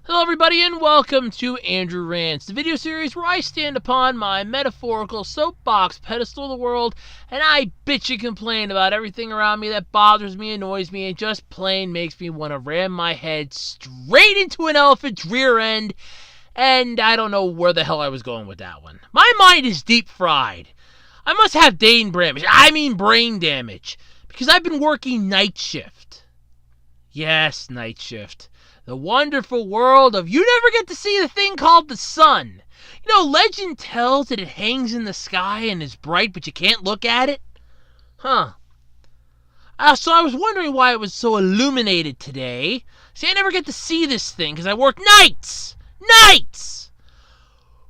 Hello everybody and welcome to Andrew Rants, the video series where I stand upon my metaphorical soapbox pedestal of the world and I bitch and complain about everything around me that bothers me, annoys me, and just plain makes me want to ram my head straight into an elephant's rear end, and I don't know where the hell I was going with that one. My mind is deep fried. I must have brain damage, because I've been working night shift. Yes, night shift. The wonderful world of you never get to see the thing called the sun. You know, legend tells that it hangs in the sky and is bright, but you can't look at it. So I was wondering why it was so illuminated today. See, I never get to see this thing because I work nights. Nights!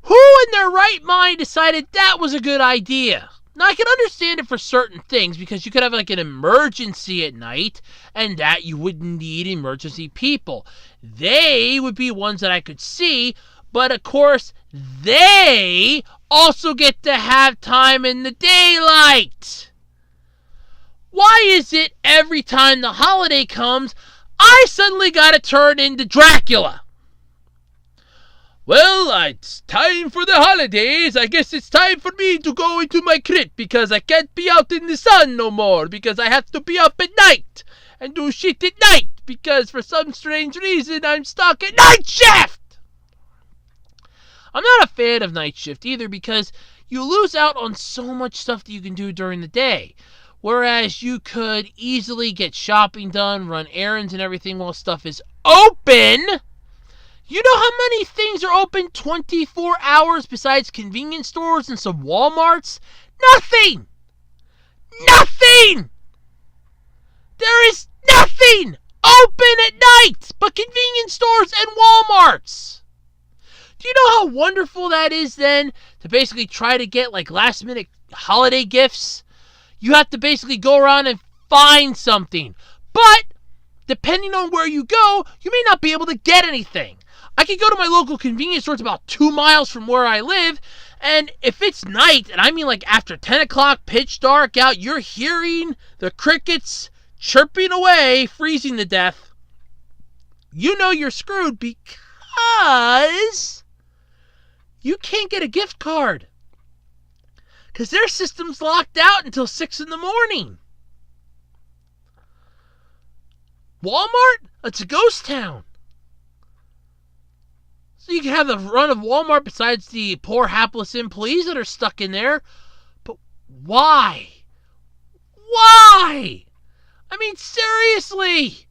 Who in their right mind decided that was a good idea? Now, I can understand it for certain things because you could have like an emergency at night and that you wouldn't need emergency people. They would be ones that I could see, but of course, they also get to have time in the daylight. Why is it every time the holiday comes, I suddenly gotta turn into Dracula? Well, it's time for the holidays. I guess it's time for me to go into my crypt because I can't be out in the sun no more because I have to be up at night and do shit at night because for some strange reason I'm stuck at night shift. I'm not a fan of night shift either because you lose out on so much stuff that you can do during the day. Whereas you could easily get shopping done, run errands and everything while stuff is open. You know how many things are open 24 hours besides convenience stores and some Walmarts? Nothing! Nothing! There is nothing open at night but convenience stores and Walmarts! Do you know how wonderful that is then to basically try to get like last minute holiday gifts? You have to basically go around and find something. But depending on where you go, you may not be able to get anything. I could go to my local convenience store. It's about 2 miles from where I live. And if it's night, and I mean like after 10 o'clock, pitch dark out, you're hearing the crickets chirping away, freezing to death. You know you're screwed because you can't get a gift card. Because their system's locked out until 6 in the morning. Walmart? It's a ghost town. So you can have the run of Walmart besides the poor hapless employees that are stuck in there. But why? Why? I mean, seriously.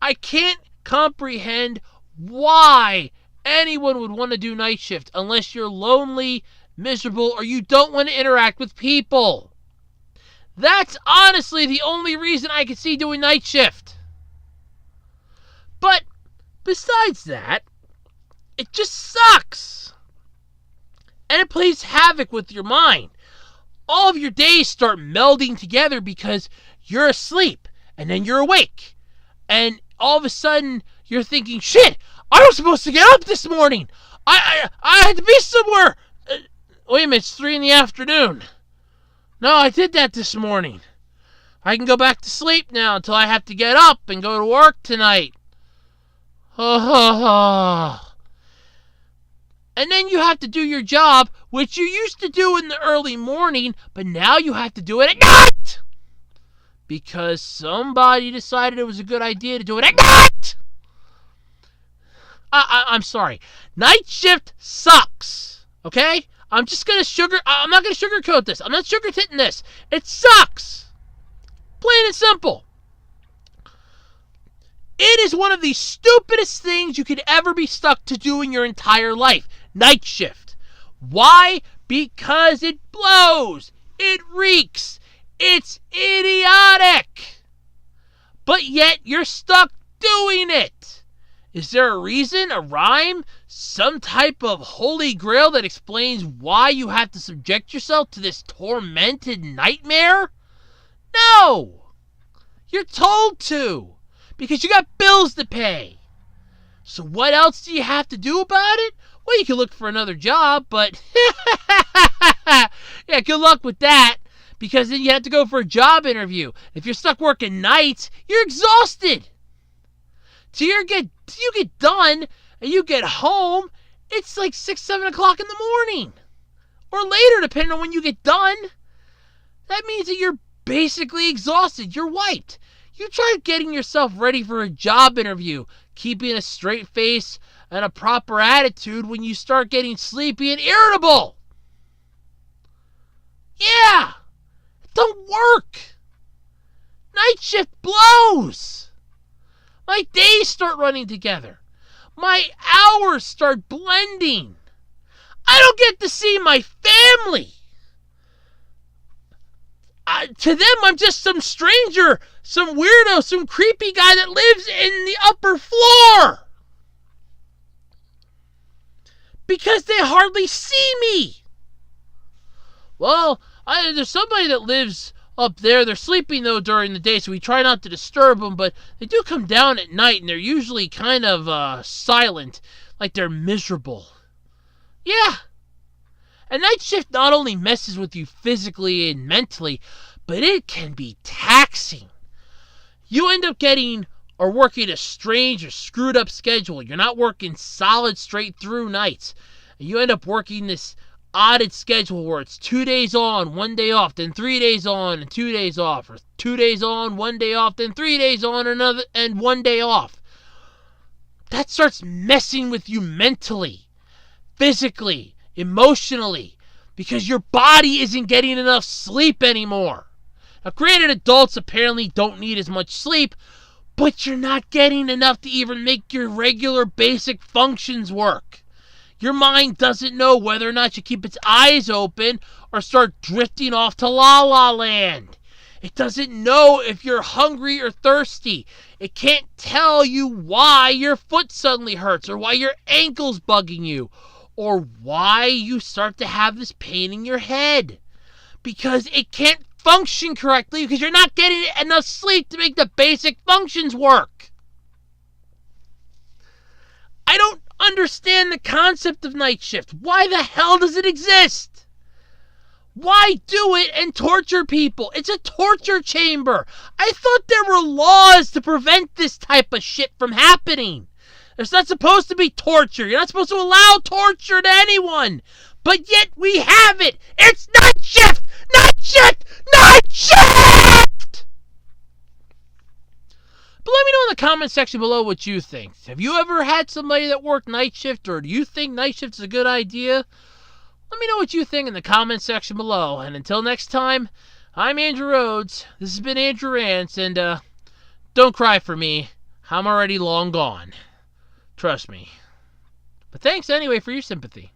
I can't comprehend why anyone would want to do night shift unless you're lonely, miserable, or you don't want to interact with people. That's honestly the only reason I could see doing night shift. But besides that, it just sucks. And it plays havoc with your mind. All of your days start melding together because you're asleep and then you're awake. And all of a sudden you're thinking, shit, I was supposed to get up this morning. I had to be somewhere. Wait a minute, it's 3 in the afternoon. No, I did that this morning. I can go back to sleep now until I have to get up and go to work tonight. And then you have to do your job, which you used to do in the early morning, but now you have to do it at night! Because somebody decided it was a good idea to do it at night! I'm sorry. Night shift sucks. Okay? I'm not going to sugarcoat this. I'm not sugarcoating this. It sucks. Plain and simple. It is one of the stupidest things you could ever be stuck to do in your entire life. Night shift. Why? Because it blows. It reeks. It's idiotic. But yet you're stuck doing it. Is there a reason, a rhyme, some type of holy grail that explains why you have to subject yourself to this tormented nightmare? No. You're told to. Because you got bills to pay. So what else do you have to do about it? Well, you can look for another job, but yeah, good luck with that. Because then you have to go for a job interview. If you're stuck working nights, you're exhausted. So you get done and you get home, it's like 6, 7 o'clock in the morning. Or later, depending on when you get done. That means that you're basically exhausted. You're wiped. You try getting yourself ready for a job interview, keeping a straight face and a proper attitude when you start getting sleepy and irritable. Yeah, it don't work. Night shift blows. My days start running together. My hours start blending. I don't get to see my family. To them, I'm just some stranger, some weirdo, some creepy guy that lives in the upper floor. Because they hardly see me. Well, there's somebody that lives up there. They're sleeping, though, during the day, so we try not to disturb them, but they do come down at night, and they're usually kind of silent, like they're miserable. Yeah. And night shift not only messes with you physically and mentally, but it can be taxing. You end up getting or working a strange or screwed up schedule. You're not working solid straight through nights. You end up working this odded schedule where it's 2 days on, 1 day off, then 3 days on and 2 days off, or 2 days on, 1 day off, then 3 days on and 1 day off. That starts messing with you mentally, physically, emotionally, because your body isn't getting enough sleep anymore. Now, granted, adults apparently don't need as much sleep, but you're not getting enough to even make your regular basic functions work. Your mind doesn't know whether or not you keep its eyes open or start drifting off to La La Land. It doesn't know if you're hungry or thirsty. It can't tell you why your foot suddenly hurts or why your ankle's bugging you or why you start to have this pain in your head. Because it can't function correctly because you're not getting enough sleep to make the basic functions work. I don't understand the concept of night shift. Why the hell does it exist? Why do it and torture people? It's a torture chamber. I thought there were laws to prevent this type of shit from happening. There's not supposed to be torture. You're not supposed to allow torture to anyone. But yet we have it. It's night shift! Night shift! Night shift! But let me know in the comment section below what you think. Have you ever had somebody that worked night shift, or do you think night shift is a good idea? Let me know what you think in the comment section below. And until next time, I'm Andrew Rhodes. This has been Andrew Rants, and don't cry for me. I'm already long gone. Trust me. But thanks anyway for your sympathy.